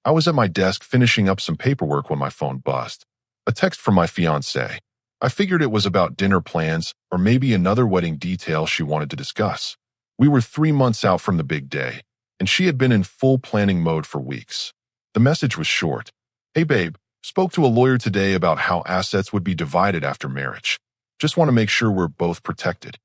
I was at my desk finishing up some paperwork when my phone buzzed. A text from my fiancée. I figured it was about dinner plans or maybe another wedding detail she wanted to discuss. We were 3 months out from the big day, and she had been in full planning mode for weeks. The message was short. Hey babe, spoke to a lawyer today about how assets would be divided after marriage. Just want to make sure we're both protected.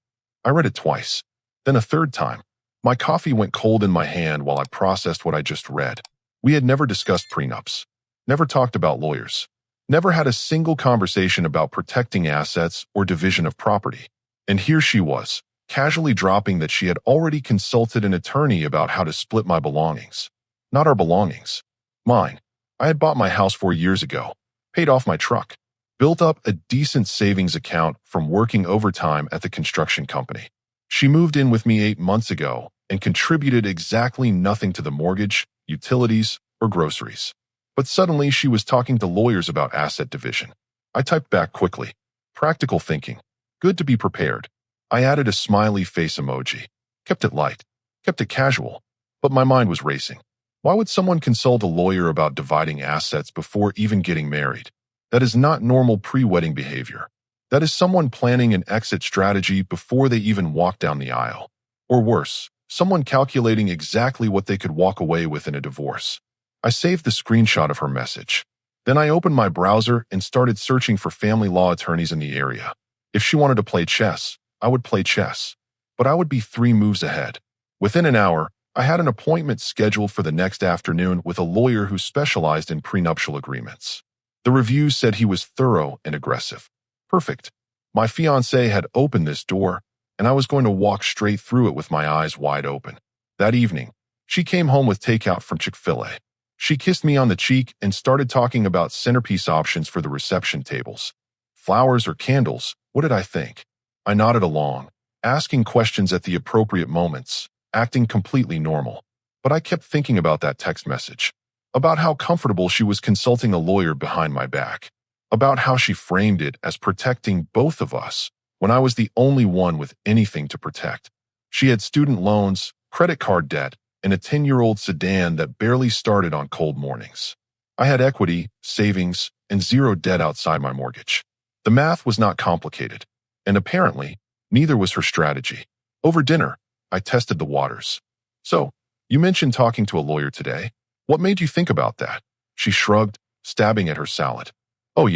I read it twice, then a third time. My coffee went cold in my hand while I processed what I just read. We had never discussed prenups, never talked about lawyers, never had a single conversation about protecting assets or division of property. And here she was, casually dropping that she had already consulted an attorney about how to split my belongings. Not our belongings. Mine. I had bought my house 4 years ago, paid off my truck, built up a decent savings account from working overtime at the construction company. She moved in with me 8 months ago and contributed exactly nothing to the mortgage, utilities, or groceries. But suddenly she was talking to lawyers about asset division. I typed back quickly. Practical thinking. Good to be prepared. I added a smiley face emoji. Kept it light. Kept it casual. But my mind was racing. Why would someone consult a lawyer about dividing assets before even getting married? That is not normal pre-wedding behavior. That is someone planning an exit strategy before they even walk down the aisle. Or worse, someone calculating exactly what they could walk away with in a divorce. I saved the screenshot of her message. Then I opened my browser and started searching for family law attorneys in the area. If she wanted to play chess, I would play chess. But I would be 3 moves ahead. Within an hour, I had an appointment scheduled for the next afternoon with a lawyer who specialized in prenuptial agreements. The reviews said he was thorough and aggressive. Perfect. My fiancée had opened this door, and I was going to walk straight through it with my eyes wide open. That evening, she came home with takeout from Chick-fil-A. She kissed me on the cheek and started talking about centerpiece options for the reception tables. Flowers or candles, what did I think? I nodded along, asking questions at the appropriate moments, acting completely normal. But I kept thinking about that text message, about how comfortable she was consulting a lawyer behind my back, about how she framed it as protecting both of us when I was the only one with anything to protect. She had student loans, credit card debt, and a 10-year-old sedan that barely started on cold mornings. I had equity, savings, and 0 debt outside my mortgage. The math was not complicated, and apparently, neither was her strategy. Over dinner, I tested the waters. So, you mentioned talking to a lawyer today. What made you think about that? She shrugged, stabbing at her salad. Oh,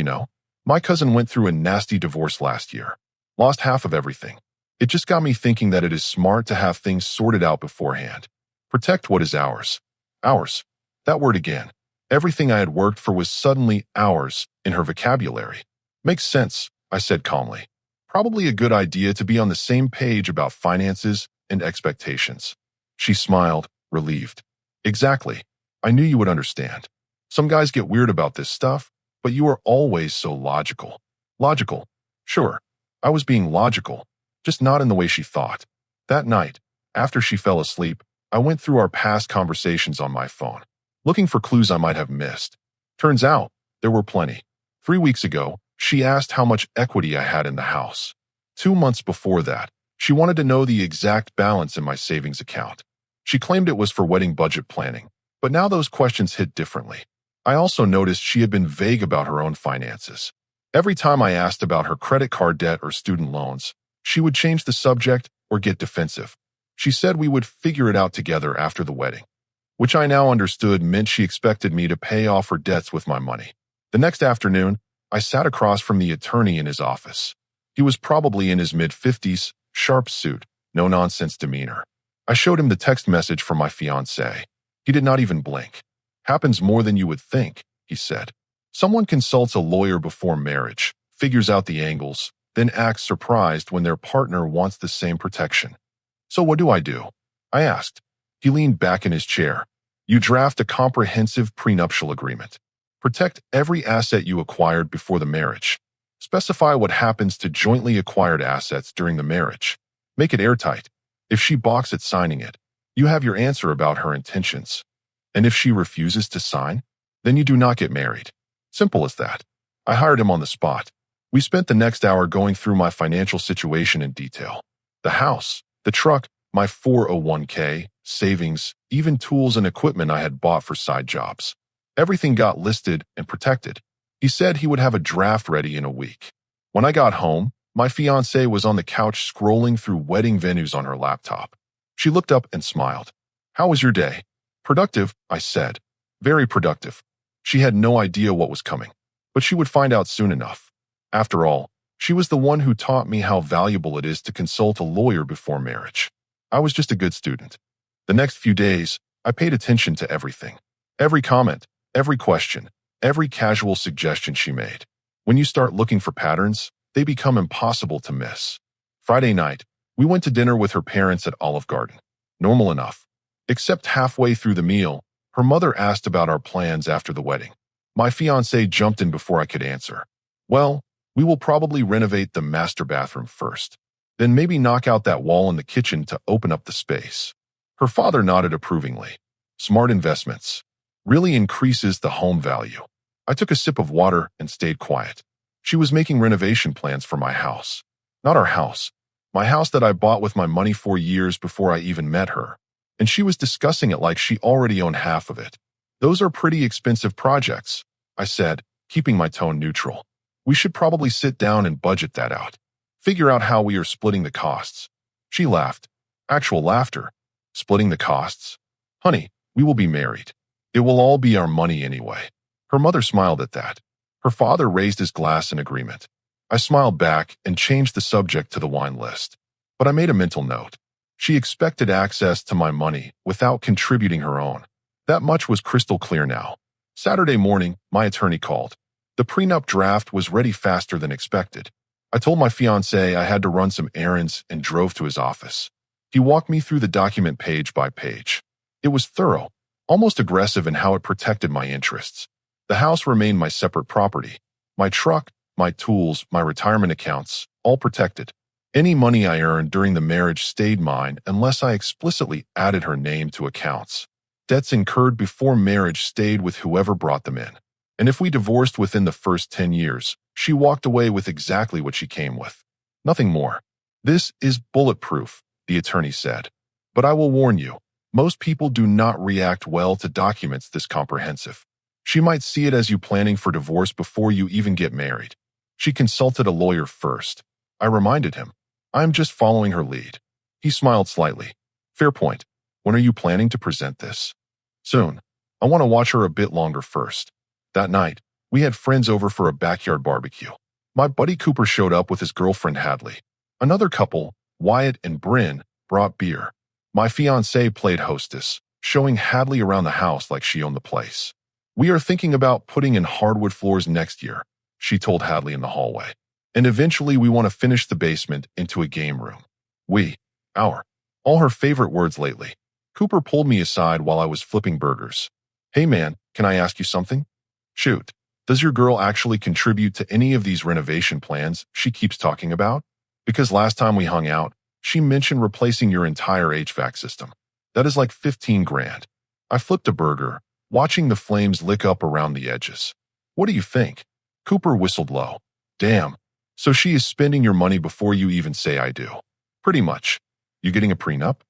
my cousin went through a nasty divorce last year. Lost half of everything. It just got me thinking that it is smart to have things sorted out beforehand. Protect what is ours. Ours. That word again. Everything I had worked for was suddenly ours in her vocabulary. Makes sense, I said calmly. Probably a good idea to be on the same page about finances and expectations. She smiled, relieved. Exactly. I knew you would understand. Some guys get weird about this stuff, but you are always so logical. Logical. Sure. I was being logical, just not in the way she thought. That night, after she fell asleep, I went through our past conversations on my phone, looking for clues I might have missed. Turns out, there were plenty. 3 weeks ago, she asked how much equity I had in the house. 2 months before that, she wanted to know the exact balance in my savings account. She claimed it was for wedding budget planning, but now those questions hit differently. I also noticed she had been vague about her own finances. Every time I asked about her credit card debt or student loans, she would change the subject or get defensive. She said we would figure it out together after the wedding, which I now understood meant she expected me to pay off her debts with my money. The next afternoon, I sat across from the attorney in his office. He was probably in his mid-50s, sharp suit, no-nonsense demeanor. I showed him the text message from my fiancée. He did not even blink. Happens more than you would think, he said. Someone consults a lawyer before marriage, figures out the angles, then acts surprised when their partner wants the same protection. So what do? I asked. He leaned back in his chair. You draft a comprehensive prenuptial agreement. Protect every asset you acquired before the marriage. Specify what happens to jointly acquired assets during the marriage. Make it airtight. If she balks at signing it, you have your answer about her intentions. And if she refuses to sign, then you do not get married. Simple as that. I hired him on the spot. We spent the next hour going through my financial situation in detail. The house, the truck, my 401k, savings, even tools and equipment I had bought for side jobs. Everything got listed and protected. He said he would have a draft ready in a week. When I got home, my fiancée was on the couch scrolling through wedding venues on her laptop. She looked up and smiled. "How was your day?" "Productive," I said. "Very productive." She had no idea what was coming, but she would find out soon enough. After all, she was the one who taught me how valuable it is to consult a lawyer before marriage. I was just a good student. The next few days, I paid attention to everything. Every comment, every question, every casual suggestion she made. When you start looking for patterns, they become impossible to miss. Friday night, we went to dinner with her parents at Olive Garden. Normal enough. Except halfway through the meal, her mother asked about our plans after the wedding. My fiancé jumped in before I could answer. "Well, we will probably renovate the master bathroom first. Then maybe knock out that wall in the kitchen to open up the space." Her father nodded approvingly. Smart investments. Really increases the home value. I took a sip of water and stayed quiet. She was making renovation plans for my house. Not our house. My house that I bought with my money 4 years before I even met her. And she was discussing it like she already owned half of it. "Those are pretty expensive projects," I said, keeping my tone neutral. "We should probably sit down and budget that out. Figure out how we are splitting the costs." She laughed. Actual laughter. "Splitting the costs? Honey, we will be married. It will all be our money anyway." Her mother smiled at that. Her father raised his glass in agreement. I smiled back and changed the subject to the wine list. But I made a mental note. She expected access to my money without contributing her own. That much was crystal clear now. Saturday morning, my attorney called. The prenup draft was ready faster than expected. I told my fiancé I had to run some errands and drove to his office. He walked me through the document page by page. It was thorough, almost aggressive in how it protected my interests. The house remained my separate property. My truck, my tools, my retirement accounts, all protected. Any money I earned during the marriage stayed mine unless I explicitly added her name to accounts. Debts incurred before marriage stayed with whoever brought them in. And if we divorced within the first 10 years, she walked away with exactly what she came with. Nothing more. "This is bulletproof," the attorney said. "But I will warn you, most people do not react well to documents this comprehensive. She might see it as you planning for divorce before you even get married." She consulted a lawyer first. I reminded him, "I am just following her lead." He smiled slightly. "Fair point. When are you planning to present this?" "Soon. I want to watch her a bit longer first." That night, we had friends over for a backyard barbecue. My buddy Cooper showed up with his girlfriend Hadley. Another couple, Wyatt and Bryn, brought beer. My fiancée played hostess, showing Hadley around the house like she owned the place. "We are thinking about putting in hardwood floors next year," she told Hadley in the hallway. "And eventually we want to finish the basement into a game room." All her favorite words lately. Cooper pulled me aside while I was flipping burgers. "Hey man, can I ask you something?" "Shoot. Does your girl actually contribute to any of these renovation plans she keeps talking about? Because last time we hung out, she mentioned replacing your entire HVAC system. That is like 15 grand. I flipped a burger, watching the flames lick up around the edges. "What do you think?" Cooper whistled low. "Damn. So she is spending your money before you even say I do." "Pretty much. You getting a prenup?"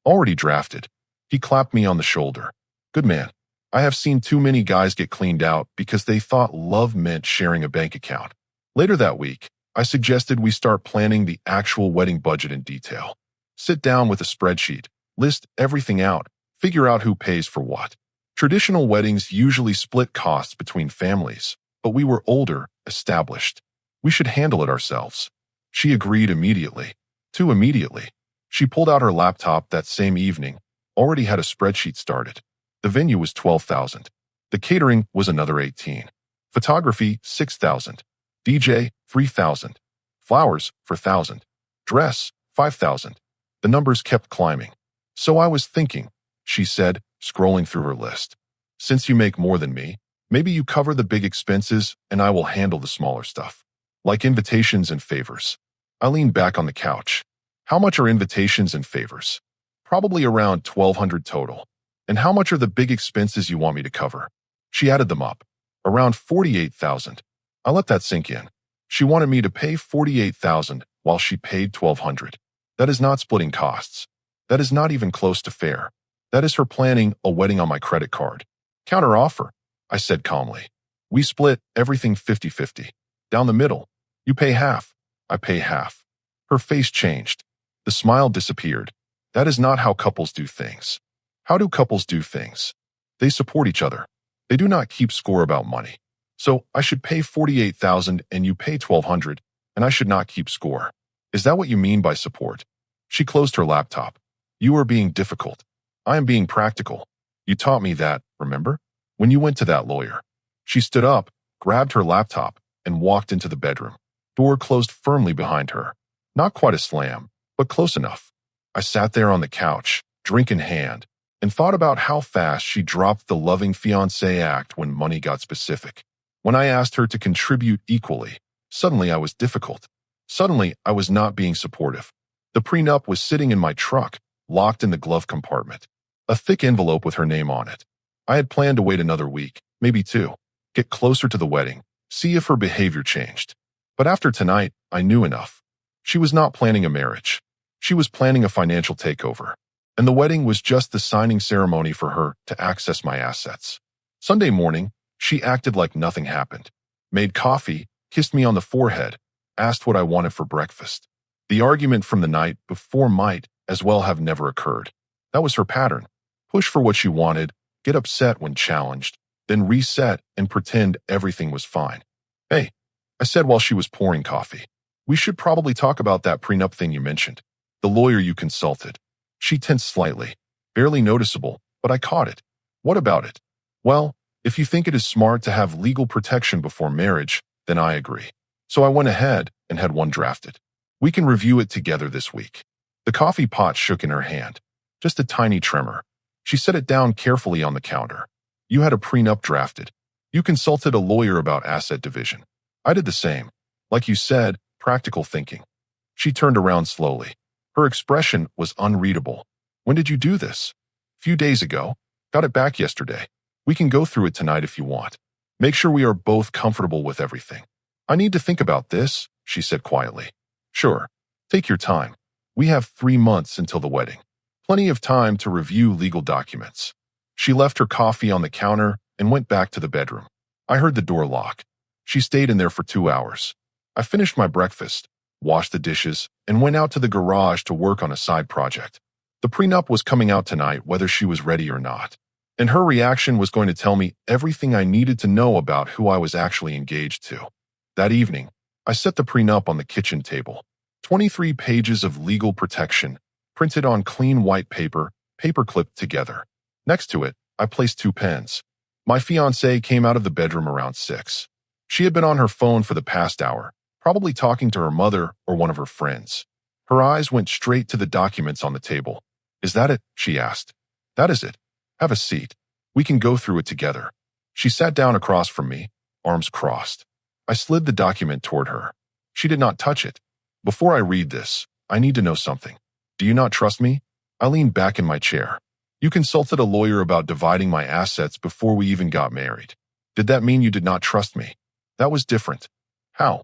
"Already drafted." He clapped me on the shoulder. "Good man. I have seen too many guys get cleaned out because they thought love meant sharing a bank account." Later that week, I suggested we start planning the actual wedding budget in detail. Sit down with a spreadsheet, list everything out, figure out who pays for what. Traditional weddings usually split costs between families, but we were older, established. We should handle it ourselves. She agreed immediately. Too immediately. She pulled out her laptop that same evening, already had a spreadsheet started. The venue was $12,000. The catering was another $18,000. Photography, $6,000. DJ, $3,000. Flowers, $4,000. Dress, $5,000. The numbers kept climbing. "So I was thinking," she said, scrolling through her list. "Since you make more than me, maybe you cover the big expenses and I will handle the smaller stuff. Like invitations and favors." I leaned back on the couch. "How much are invitations and favors?" "Probably around $1,200 total." "And how much are the big expenses you want me to cover?" She added them up. "Around $48,000. I let that sink in. She wanted me to pay $48,000 while she paid $1,200. That is not splitting costs. That is not even close to fair. That is her planning a wedding on my credit card. Counter offer. I said calmly. We split everything 50-50. Down the middle. You pay half. I pay half. Her face changed. The smile disappeared. That is not how couples do things. How do couples do things? They support each other. They do not keep score about money. So I should pay 48,000 and you pay 1,200, and I should not keep score. Is that what you mean by support? She closed her laptop. You are being difficult. I am being practical. You taught me that, remember? When you went to that lawyer. She stood up, grabbed her laptop, and walked into the bedroom. Door closed firmly behind her. Not quite a slam, but close enough. I sat there on the couch, drink in hand, and thought about how fast she dropped the loving fiancé act when money got specific. When I asked her to contribute equally, suddenly I was difficult. Suddenly I was not being supportive. The prenup was sitting in my truck, locked in the glove compartment. A thick envelope with her name on it. I had planned to wait another week, maybe two, get closer to the wedding, see if her behavior changed. But after tonight, I knew enough. She was not planning a marriage. She was planning a financial takeover. And the wedding was just the signing ceremony for her to access my assets. Sunday morning, she acted like nothing happened. Made coffee, kissed me on the forehead, asked what I wanted for breakfast. The argument from the night before might as well have never occurred. That was her pattern. Push for what she wanted, get upset when challenged, then reset and pretend everything was fine. Hey, I said while she was pouring coffee. We should probably talk about that prenup thing you mentioned. The lawyer you consulted. She tensed slightly. Barely noticeable, but I caught it. What about it? Well, if you think it is smart to have legal protection before marriage, then I agree. So I went ahead and had one drafted. We can review it together this week. The coffee pot shook in her hand. Just a tiny tremor. She set it down carefully on the counter. You had a prenup drafted. You consulted a lawyer about asset division. I did the same. Like you said, practical thinking. She turned around slowly. Her expression was unreadable. When did you do this? Few days ago. Got it back yesterday. We can go through it tonight if you want. Make sure we are both comfortable with everything. I need to think about this, she said quietly. Sure. Take your time. We have 3 months until the wedding. Plenty of time to review legal documents. She left her coffee on the counter and went back to the bedroom. I heard the door lock. She stayed in there for 2 hours. I finished my breakfast, washed the dishes, and went out to the garage to work on a side project. The prenup was coming out tonight whether she was ready or not. And her reaction was going to tell me everything I needed to know about who I was actually engaged to. That evening, I set the prenup on the kitchen table. 23 pages of legal protection, printed on clean white paper, paper-clipped together. Next to it, I placed 2 pens. My fiancée came out of the bedroom around 6. She had been on her phone for the past hour, probably talking to her mother or one of her friends. Her eyes went straight to the documents on the table. Is that it? She asked. That is it. Have a seat. We can go through it together. She sat down across from me, arms crossed. I slid the document toward her. She did not touch it. Before I read this, I need to know something. Do you not trust me? I leaned back in my chair. You consulted a lawyer about dividing my assets before we even got married. Did that mean you did not trust me? That was different. How?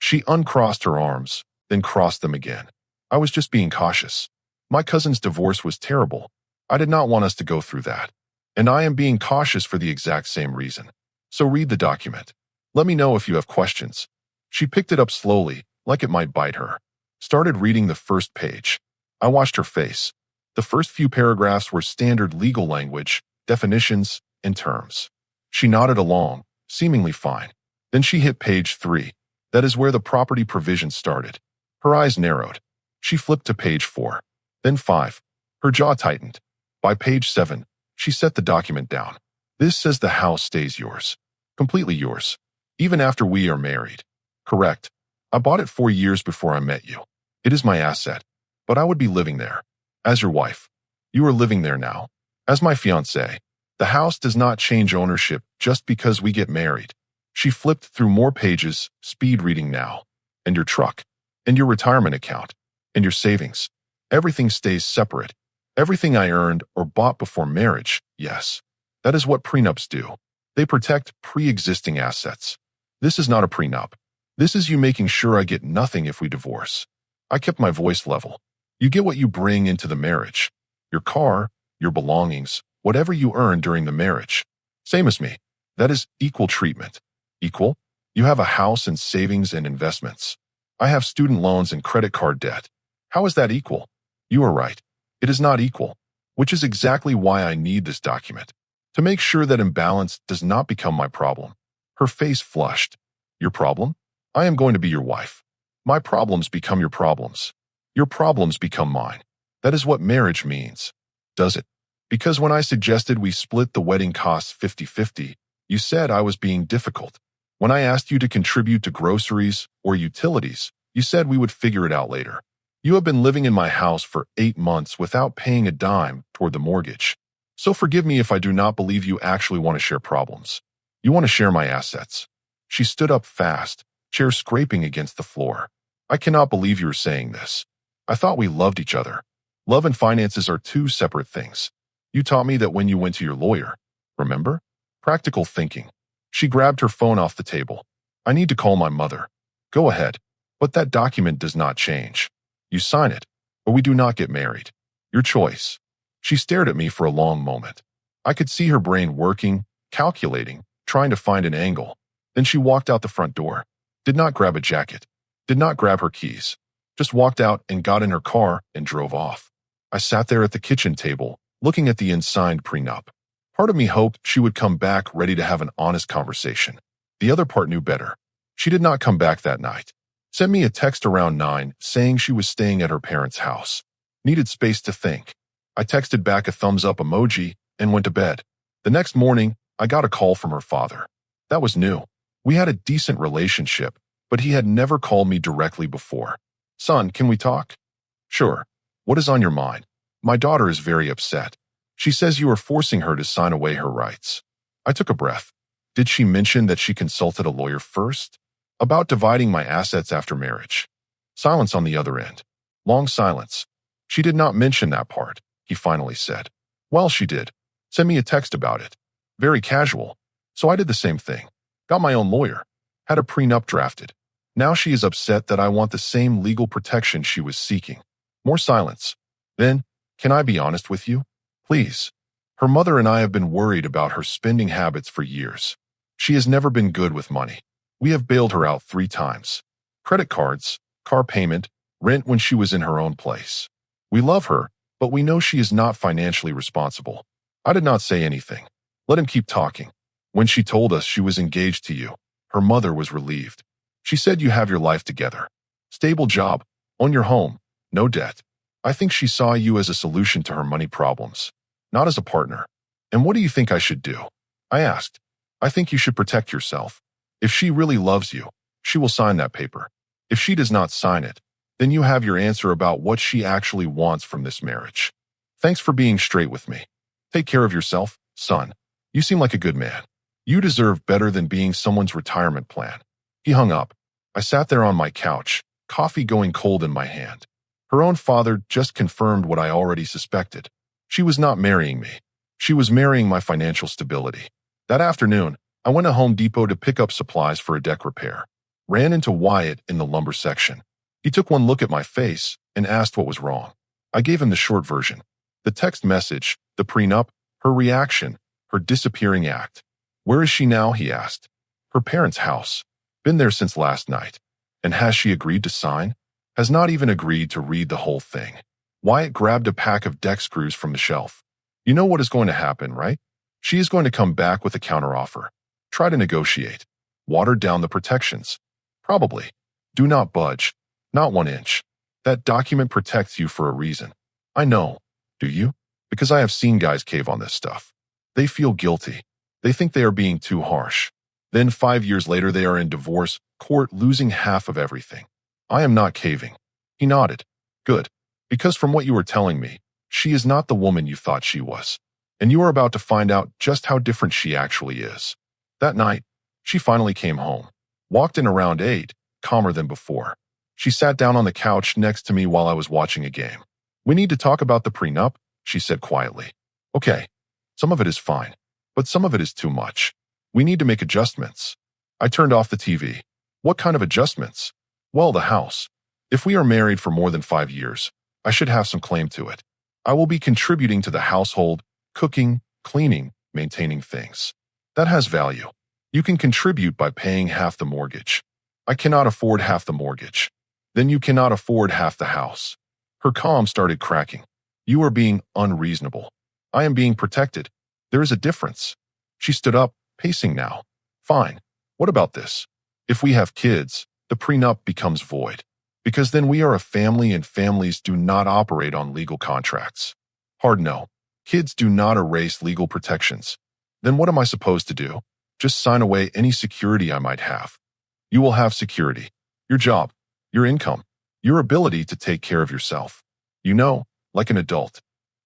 She uncrossed her arms, then crossed them again. I was just being cautious. My cousin's divorce was terrible. I did not want us to go through that. And I am being cautious for the exact same reason. So read the document. Let me know if you have questions. She picked it up slowly, like it might bite her. Started reading the first page. I watched her face. The first few paragraphs were standard legal language, definitions, and terms. She nodded along, seemingly fine. Then she hit page 3. That is where the property provision started. Her eyes narrowed. She flipped to page 4. Then 5. Her jaw tightened. By page 7, she set the document down. This says the house stays yours. Completely yours. Even after we are married. Correct. I bought it 4 years before I met you. It is my asset. But I would be living there. As your wife. You are living there now. As my fiancée. The house does not change ownership just because we get married. She flipped through more pages, speed reading now. And your truck. And your retirement account. And your savings. Everything stays separate. Everything I earned or bought before marriage, yes. That is what prenups do. They protect pre-existing assets. This is not a prenup. This is you making sure I get nothing if we divorce. I kept my voice level. You get what you bring into the marriage. Your car, your belongings, whatever you earn during the marriage. Same as me. That is equal treatment. Equal? You have a house and savings and investments. I have student loans and credit card debt. How is that equal? You are right. It is not equal, which is exactly why I need this document, to make sure that imbalance does not become my problem. Her face flushed. Your problem? I am going to be your wife. My problems become your problems. Your problems become mine. That is what marriage means. Does it? Because when I suggested we split the wedding costs 50-50, you said I was being difficult. When I asked you to contribute to groceries or utilities, you said we would figure it out later. You have been living in my house for 8 months without paying a dime toward the mortgage. So forgive me if I do not believe you actually want to share problems. You want to share my assets. She stood up fast, chair scraping against the floor. I cannot believe you are saying this. I thought we loved each other. Love and finances are two separate things. You taught me that when you went to your lawyer. Remember? Practical thinking. She grabbed her phone off the table. I need to call my mother. Go ahead. But that document does not change. You sign it, or we do not get married. Your choice. She stared at me for a long moment. I could see her brain working, calculating, trying to find an angle. Then she walked out the front door. Did not grab a jacket. Did not grab her keys. Just walked out and got in her car and drove off. I sat there at the kitchen table, looking at the unsigned prenup. Part of me hoped she would come back ready to have an honest conversation. The other part knew better. She did not come back that night. Sent me a text around 9 saying she was staying at her parents' house. Needed space to think. I texted back a thumbs up emoji and went to bed. The next morning, I got a call from her father. That was new. We had a decent relationship, but he had never called me directly before. Son, can we talk? Sure. What is on your mind? My daughter is very upset. She says you are forcing her to sign away her rights. I took a breath. Did she mention that she consulted a lawyer first? About dividing my assets after marriage. Silence on the other end. Long silence. She did not mention that part, he finally said. Well, she did. Send me a text about it. Very casual. So I did the same thing. Got my own lawyer. Had a prenup drafted. Now she is upset that I want the same legal protection she was seeking. More silence. Then, can I be honest with you? Please. Her mother and I have been worried about her spending habits for years. She has never been good with money. We have bailed her out 3 times. Credit cards, car payment, rent when she was in her own place. We love her, but we know she is not financially responsible. I did not say anything. Let him keep talking. When she told us she was engaged to you, her mother was relieved. She said you have your life together. Stable job, own your home, no debt. I think she saw you as a solution to her money problems, not as a partner. And what do you think I should do? I asked. I think you should protect yourself. If she really loves you, she will sign that paper. If she does not sign it, then you have your answer about what she actually wants from this marriage. Thanks for being straight with me. Take care of yourself, son. You seem like a good man. You deserve better than being someone's retirement plan. He hung up. I sat there on my couch, coffee going cold in my hand. Her own father just confirmed what I already suspected. She was not marrying me. She was marrying my financial stability. That afternoon, I went to Home Depot to pick up supplies for a deck repair. Ran into Wyatt in the lumber section. He took one look at my face and asked what was wrong. I gave him the short version. The text message, the prenup, her reaction, her disappearing act. Where is she now, he asked. Her parents' house. Been there since last night. And has she agreed to sign? Has not even agreed to read the whole thing. Wyatt grabbed a pack of deck screws from the shelf. You know what is going to happen, right? She is going to come back with a counteroffer. Try to negotiate. Water down the protections. Probably. Do not budge. Not 1 inch. That document protects you for a reason. I know. Do you? Because I have seen guys cave on this stuff. They feel guilty. They think they are being too harsh. Then 5 years later they are in divorce court losing half of everything. I am not caving. He nodded. Good. Because from what you were telling me, she is not the woman you thought she was. And you are about to find out just how different she actually is. That night, she finally came home. Walked in around 8, calmer than before. She sat down on the couch next to me while I was watching a game. We need to talk about the prenup, she said quietly. Okay. Some of it is fine, but some of it is too much. We need to make adjustments. I turned off the TV. What kind of adjustments? Well, the house. If we are married for more than 5 years, I should have some claim to it. I will be contributing to the household, cooking, cleaning, maintaining things. That has value. You can contribute by paying half the mortgage. I cannot afford half the mortgage. Then you cannot afford half the house. Her calm started cracking. You are being unreasonable. I am being protected. There is a difference. She stood up, pacing now. Fine. What about this? If we have kids, the prenup becomes void. Because then we are a family and families do not operate on legal contracts. Hard no. Kids do not erase legal protections. Then what am I supposed to do? Just sign away any security I might have. You will have security. Your job, your income, your ability to take care of yourself. You know, like an adult.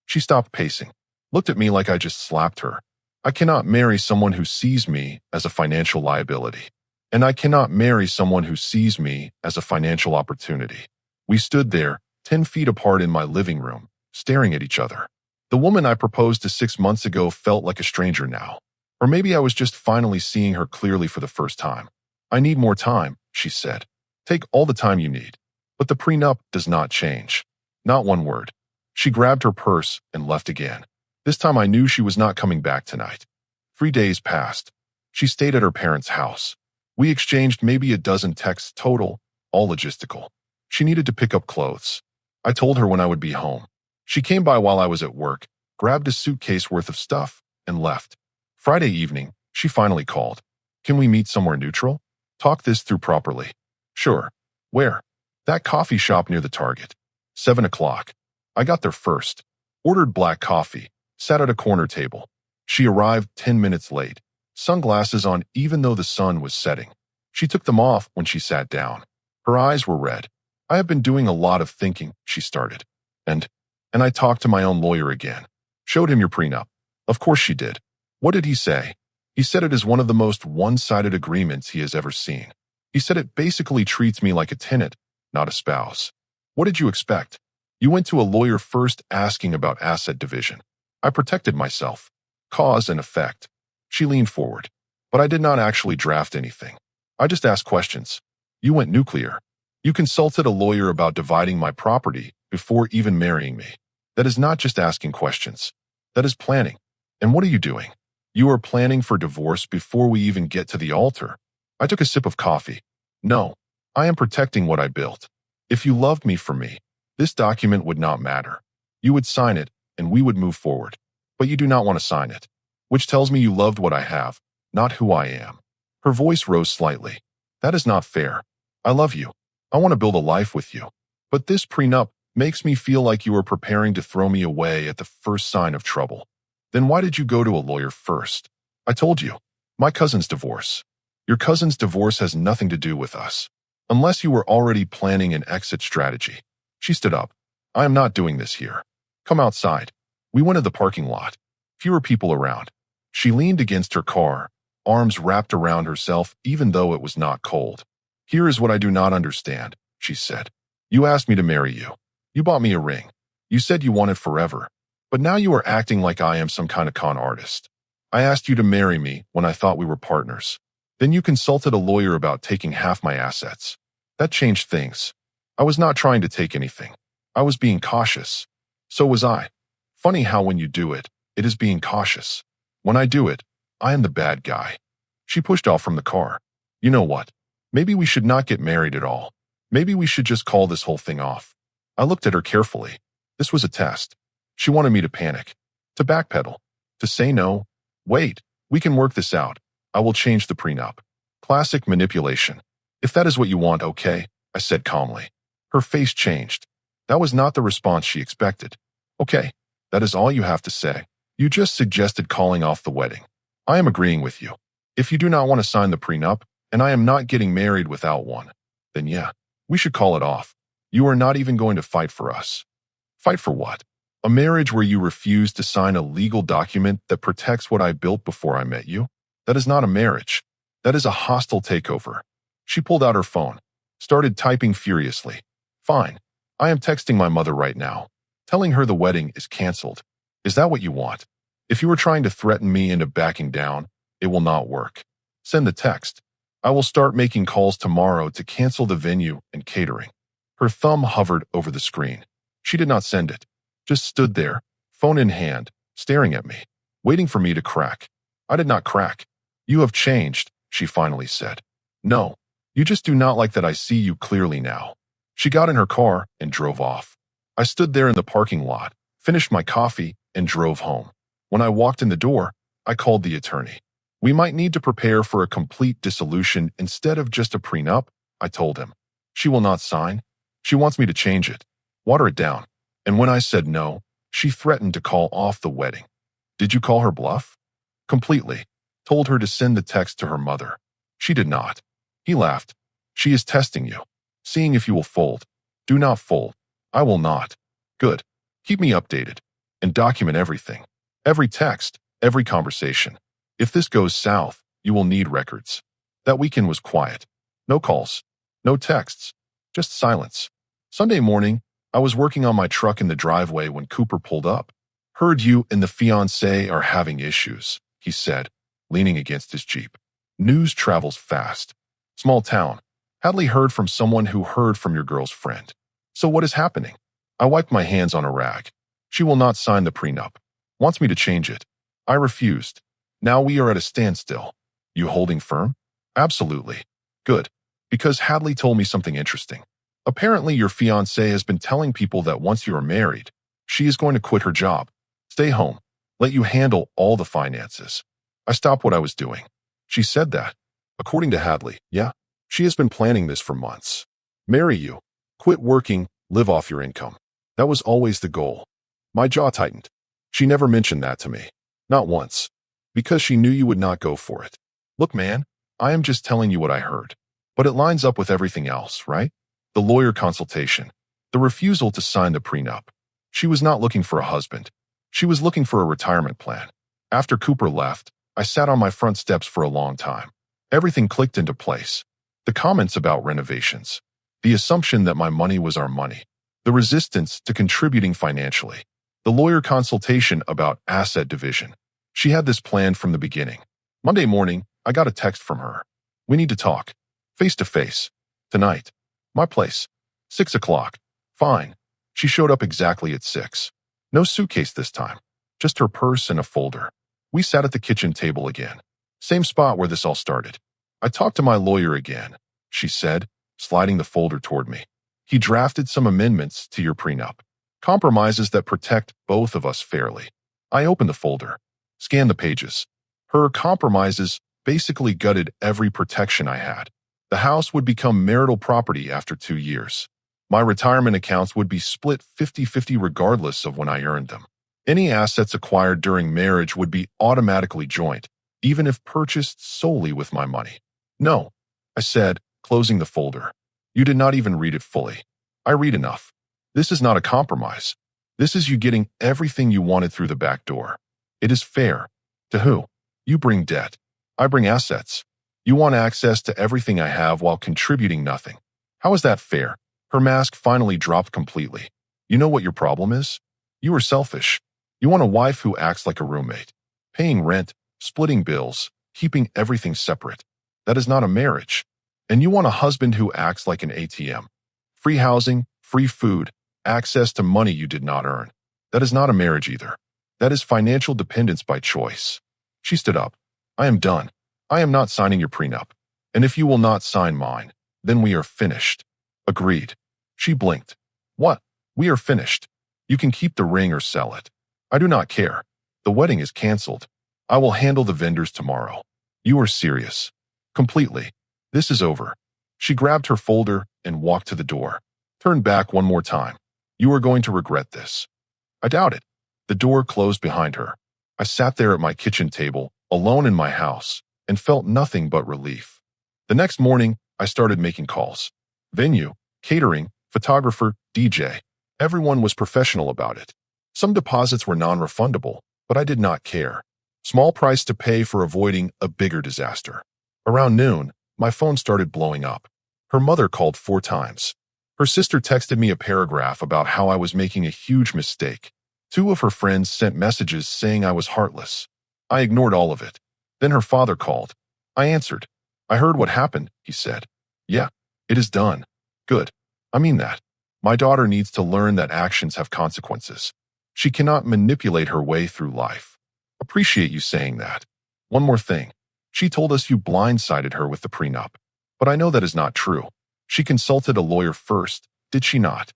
She stopped pacing, looked at me like I just slapped her. I cannot marry someone who sees me as a financial liability. And I cannot marry someone who sees me as a financial opportunity. We stood there, 10 feet apart in my living room, staring at each other. The woman I proposed to 6 months ago felt like a stranger now. Or maybe I was just finally seeing her clearly for the first time. I need more time, she said. Take all the time you need. But the prenup does not change. Not one word. She grabbed her purse and left again. This time I knew she was not coming back tonight. 3 days passed. She stayed at her parents' house. We exchanged maybe a dozen texts total, all logistical. She needed to pick up clothes. I told her when I would be home. She came by while I was at work, grabbed a suitcase worth of stuff, and left. Friday evening, she finally called. Can we meet somewhere neutral? Talk this through properly. Sure. Where? That coffee shop near the Target. 7 o'clock. I got there first. Ordered black coffee. Sat at a corner table. She arrived 10 minutes late. Sunglasses on even though the sun was setting. She took them off when she sat down. Her eyes were red. I have been doing a lot of thinking, she started. And I talked to my own lawyer again. Showed him your prenup. Of course she did. What did he say? He said it is one of the most one-sided agreements he has ever seen. He said it basically treats me like a tenant, not a spouse. What did you expect? You went to a lawyer first asking about asset division. I protected myself. Cause and effect. She leaned forward. But I did not actually draft anything. I just asked questions. You went nuclear. You consulted a lawyer about dividing my property before even marrying me. That is not just asking questions. That is planning. And what are you doing? You are planning for divorce before we even get to the altar. I took a sip of coffee. No, I am protecting what I built. If you loved me for me, this document would not matter. You would sign it, and we would move forward. But you do not want to sign it. Which tells me you loved what I have, not who I am. Her voice rose slightly. That is not fair. I love you. I want to build a life with you. But this prenup makes me feel like you are preparing to throw me away at the first sign of trouble. Then why did you go to a lawyer first? I told you. My cousin's divorce. Your cousin's divorce has nothing to do with us. Unless you were already planning an exit strategy. She stood up. I am not doing this here. Come outside. We went to the parking lot. Fewer people around. She leaned against her car, arms wrapped around herself even though it was not cold. Here is what I do not understand, she said. You asked me to marry you. You bought me a ring. You said you wanted forever. But now you are acting like I am some kind of con artist. I asked you to marry me when I thought we were partners. Then you consulted a lawyer about taking half my assets. That changed things. I was not trying to take anything. I was being cautious. So was I. Funny how when you do it, it is being cautious. When I do it, I am the bad guy. She pushed off from the car. You know what? Maybe we should not get married at all. Maybe we should just call this whole thing off. I looked at her carefully. This was a test. She wanted me to panic, to backpedal, to say no. Wait, we can work this out. I will change the prenup. Classic manipulation. If that is what you want, okay, I said calmly. Her face changed. That was not the response she expected. Okay, that is all you have to say. You just suggested calling off the wedding. I am agreeing with you. If you do not want to sign the prenup, and I am not getting married without one, then yeah, we should call it off. You are not even going to fight for us. Fight for what? A marriage where you refuse to sign a legal document that protects what I built before I met you? That is not a marriage. That is a hostile takeover. She pulled out her phone, started typing furiously. Fine. I am texting my mother right now, telling her the wedding is canceled. Is that what you want? If you are trying to threaten me into backing down, it will not work. Send the text. I will start making calls tomorrow to cancel the venue and catering. Her thumb hovered over the screen. She did not send it. Just stood there, phone in hand, staring at me, waiting for me to crack. I did not crack. You have changed, she finally said. No, you just do not like that I see you clearly now. She got in her car and drove off. I stood there in the parking lot, finished my coffee, and drove home. When I walked in the door, I called the attorney. We might need to prepare for a complete dissolution instead of just a prenup, I told him. She will not sign. She wants me to change it, water it down. And when I said no, she threatened to call off the wedding. Did you call her bluff? Completely. Told her to send the text to her mother. She did not. He laughed. She is testing you, seeing if you will fold. Do not fold. I will not. Good. Keep me updated and document everything. Every text, every conversation. If this goes south, you will need records. That weekend was quiet. No calls, no texts, just silence. Sunday morning, I was working on my truck in the driveway when Cooper pulled up. Heard you and the fiancé are having issues, he said, leaning against his Jeep. News travels fast. Small town. Hadley heard from someone who heard from your girl's friend. So what is happening? I wiped my hands on a rag. She will not sign the prenup. Wants me to change it. I refused. Now we are at a standstill. You holding firm? Absolutely. Good. Because Hadley told me something interesting. Apparently your fiancé has been telling people that once you are married, she is going to quit her job, stay home, let you handle all the finances. I stopped what I was doing. She said that. According to Hadley, yeah, she has been planning this for months. Marry you, quit working, live off your income. That was always the goal. My jaw tightened. She never mentioned that to me. Not once. Because she knew you would not go for it. Look, man, I am just telling you what I heard. But it lines up with everything else, right? The lawyer consultation. The refusal to sign the prenup. She was not looking for a husband. She was looking for a retirement plan. After Cooper left, I sat on my front steps for a long time. Everything clicked into place. The comments about renovations. The assumption that my money was our money. The resistance to contributing financially. The lawyer consultation about asset division. She had this planned from the beginning. Monday morning, I got a text from her. We need to talk. Face to face. Tonight. My place. 6 o'clock. Fine. She showed up exactly at 6. No suitcase this time. Just her purse and a folder. We sat at the kitchen table again. Same spot where this all started. I talked to my lawyer again, she said, sliding the folder toward me. He drafted some amendments to your prenup. Compromises that protect both of us fairly. I opened the folder. Scanned the pages. Her compromises basically gutted every protection I had. The house would become marital property after 2 years. My retirement accounts would be split 50-50 regardless of when I earned them. Any assets acquired during marriage would be automatically joint, even if purchased solely with my money. No, I said, closing the folder. You did not even read it fully. I read enough. This is not a compromise. This is you getting everything you wanted through the back door. It is fair. To who? You bring debt. I bring assets. You want access to everything I have while contributing nothing. How is that fair? Her mask finally dropped completely. You know what your problem is? You are selfish. You want a wife who acts like a roommate. Paying rent, splitting bills, keeping everything separate. That is not a marriage. And you want a husband who acts like an ATM. Free housing, free food, access to money you did not earn. That is not a marriage either. That is financial dependence by choice. She stood up. I am done. I am not signing your prenup. And if you will not sign mine, then we are finished. Agreed. She blinked. What? We are finished. You can keep the ring or sell it. I do not care. The wedding is canceled. I will handle the vendors tomorrow. You are serious. Completely. This is over. She grabbed her folder and walked to the door. Turn back one more time. You are going to regret this. I doubt it. The door closed behind her. I sat there at my kitchen table, alone in my house, and felt nothing but relief. The next morning, I started making calls. Venue, catering, photographer, DJ. Everyone was professional about it. Some deposits were non-refundable, but I did not care. Small price to pay for avoiding a bigger disaster. Around noon, my phone started blowing up. Her mother called 4 times. Her sister texted me a paragraph about how I was making a huge mistake. 2 of her friends sent messages saying I was heartless. I ignored all of it. Then her father called. I answered. I heard what happened, he said. Yeah, it is done. Good. I mean that. My daughter needs to learn that actions have consequences. She cannot manipulate her way through life. Appreciate you saying that. One more thing. She told us you blindsided her with the prenup. But I know that is not true. She consulted a lawyer first, did she not?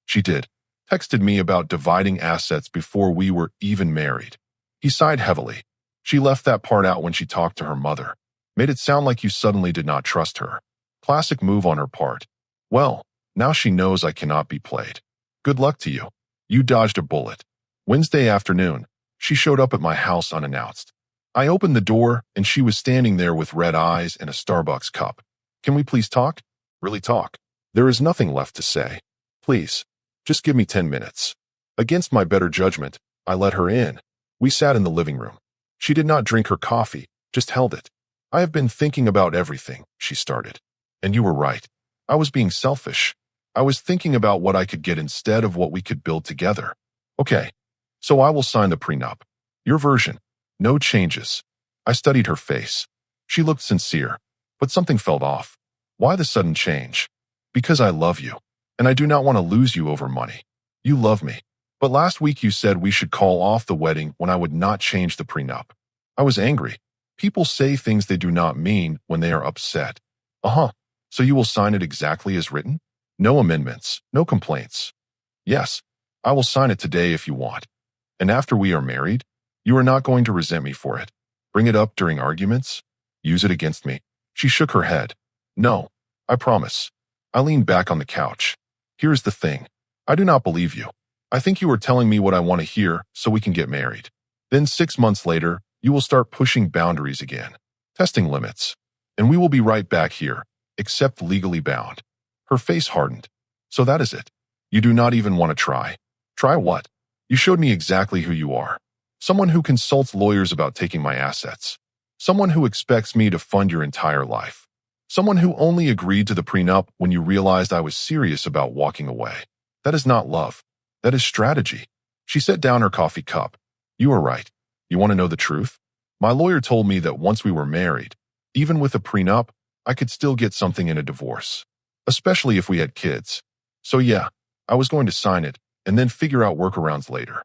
She did. Texted me about dividing assets before we were even married. He sighed heavily. She left that part out when she talked to her mother. Made it sound like you suddenly did not trust her. Classic move on her part. Well, now she knows I cannot be played. Good luck to you. You dodged a bullet. Wednesday afternoon, she showed up at my house unannounced. I opened the door, and she was standing there with red eyes and a Starbucks cup. Can we please talk? Really talk. There is nothing left to say. Please, just give me 10 minutes. Against my better judgment, I let her in. We sat in the living room. She did not drink her coffee, just held it. I have been thinking about everything, she started. And you were right. I was being selfish. I was thinking about what I could get instead of what we could build together. Okay, so I will sign the prenup. Your version. No changes. I studied her face. She looked sincere, but something felt off. Why the sudden change? Because I love you, and I do not want to lose you over money. You love me. But last week you said we should call off the wedding when I would not change the prenup. I was angry. People say things they do not mean when they are upset. So you will sign it exactly as written? No amendments, no complaints. Yes, I will sign it today if you want. And after we are married, you are not going to resent me for it. Bring it up during arguments? Use it against me? She shook her head. No, I promise. I leaned back on the couch. Here's the thing. I do not believe you. I think you are telling me what I want to hear so we can get married. Then 6 months later, you will start pushing boundaries again, testing limits. And we will be right back here, except legally bound. Her face hardened. So that is it. You do not even want to try. Try what? You showed me exactly who you are. Someone who consults lawyers about taking my assets. Someone who expects me to fund your entire life. Someone who only agreed to the prenup when you realized I was serious about walking away. That is not love. That is strategy. She set down her coffee cup. You are right. You want to know the truth? My lawyer told me that once we were married, even with a prenup, I could still get something in a divorce. Especially if we had kids. So yeah, I was going to sign it and then figure out workarounds later.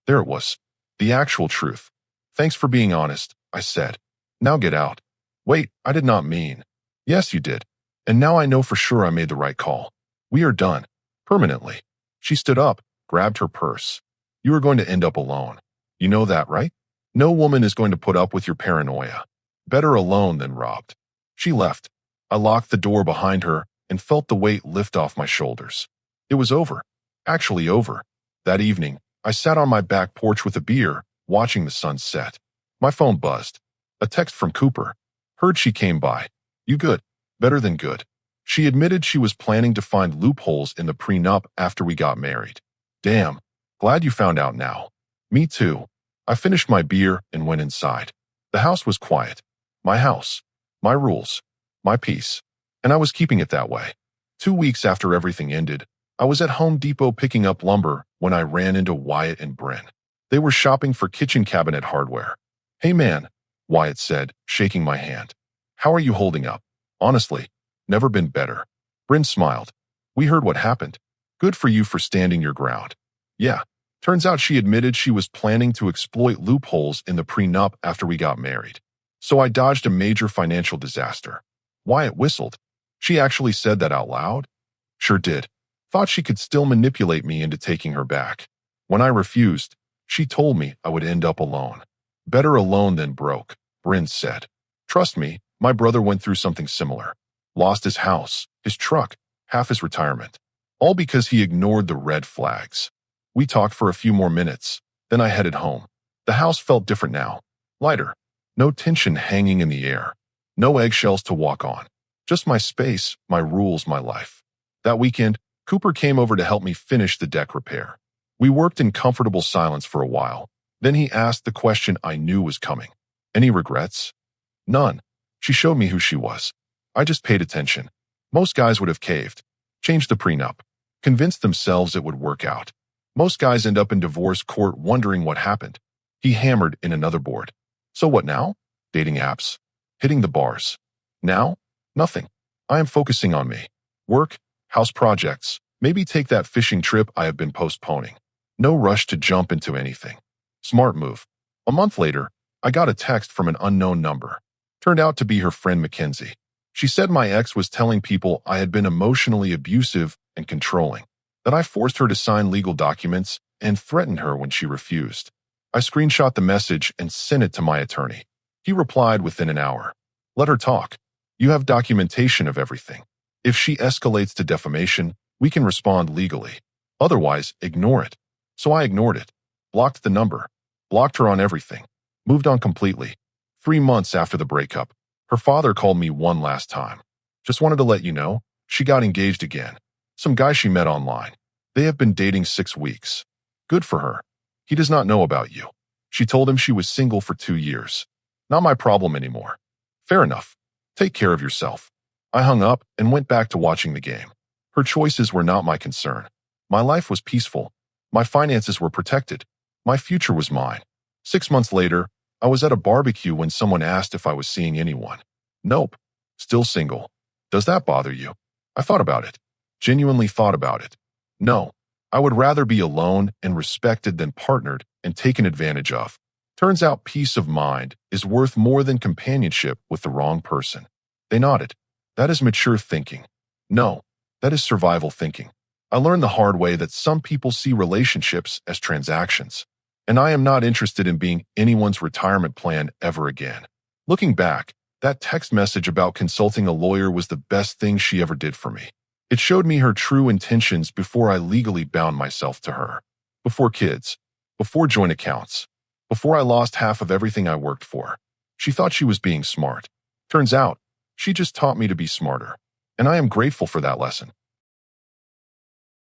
There it was. The actual truth. Thanks for being honest, I said. Now get out. Wait, I did not mean. Yes, you did. And now I know for sure I made the right call. We are done. Permanently. She stood up, grabbed her purse. You are going to end up alone. You know that, right? No woman is going to put up with your paranoia. Better alone than robbed. She left. I locked the door behind her and felt the weight lift off my shoulders. It was over. Actually over. That evening, I sat on my back porch with a beer, watching the sun set. My phone buzzed. A text from Cooper. Heard she came by. You good? Better than good. She admitted she was planning to find loopholes in the prenup after we got married. Damn. Glad you found out now. Me too. I finished my beer and went inside. The house was quiet. My house. My rules. My peace. And I was keeping it that way. 2 weeks after everything ended, I was at Home Depot picking up lumber when I ran into Wyatt and Bryn. They were shopping for kitchen cabinet hardware. Hey man, Wyatt said, shaking my hand. How are you holding up? Honestly, never been better. Bryn smiled. We heard what happened. Good for you for standing your ground. Yeah, turns out she admitted she was planning to exploit loopholes in the prenup after we got married. So I dodged a major financial disaster. Wyatt whistled. She actually said that out loud? Sure did. Thought she could still manipulate me into taking her back. When I refused, she told me I would end up alone. Better alone than broke, Bryn said. Trust me, my brother went through something similar. Lost his house, his truck, half his retirement. All because he ignored the red flags. We talked for a few more minutes, then I headed home. The house felt different now. Lighter. No tension hanging in the air. No eggshells to walk on. Just my space, my rules, my life. That weekend, Cooper came over to help me finish the deck repair. We worked in comfortable silence for a while. Then he asked the question I knew was coming. Any regrets? None. She showed me who she was. I just paid attention. Most guys would have caved. Changed the prenup. Convinced themselves it would work out. Most guys end up in divorce court wondering what happened. He hammered in another board. So what now? Dating apps. Hitting the bars. Now? Nothing. I am focusing on me. Work, house projects, maybe take that fishing trip I have been postponing. No rush to jump into anything. Smart move. A month later, I got a text from an unknown number. Turned out to be her friend Mackenzie. She said my ex was telling people I had been emotionally abusive and controlling, that I forced her to sign legal documents and threatened her when she refused. I screenshot the message and sent it to my attorney. He replied within an hour. Let her talk. You have documentation of everything. If she escalates to defamation, we can respond legally. Otherwise, ignore it. So I ignored it. Blocked the number. Blocked her on everything. Moved on completely. 3 months after the breakup, her father called me one last time. Just wanted to let you know, she got engaged again. Some guy she met online. They have been dating 6 weeks. Good for her. He does not know about you. She told him she was single for 2 years. Not my problem anymore. Fair enough. Take care of yourself. I hung up and went back to watching the game. Her choices were not my concern. My life was peaceful. My finances were protected. My future was mine. 6 months later, I was at a barbecue when someone asked if I was seeing anyone. Nope. Still single. Does that bother you? I thought about it. Genuinely thought about it. No. I would rather be alone and respected than partnered and taken advantage of. Turns out peace of mind is worth more than companionship with the wrong person. They nodded. That is mature thinking. No, that is survival thinking. I learned the hard way that some people see relationships as transactions, and I am not interested in being anyone's retirement plan ever again. Looking back, that text message about consulting a lawyer was the best thing she ever did for me. It showed me her true intentions before I legally bound myself to her. Before kids. Before joint accounts. Before I lost half of everything I worked for. She thought she was being smart. Turns out, she just taught me to be smarter. And I am grateful for that lesson.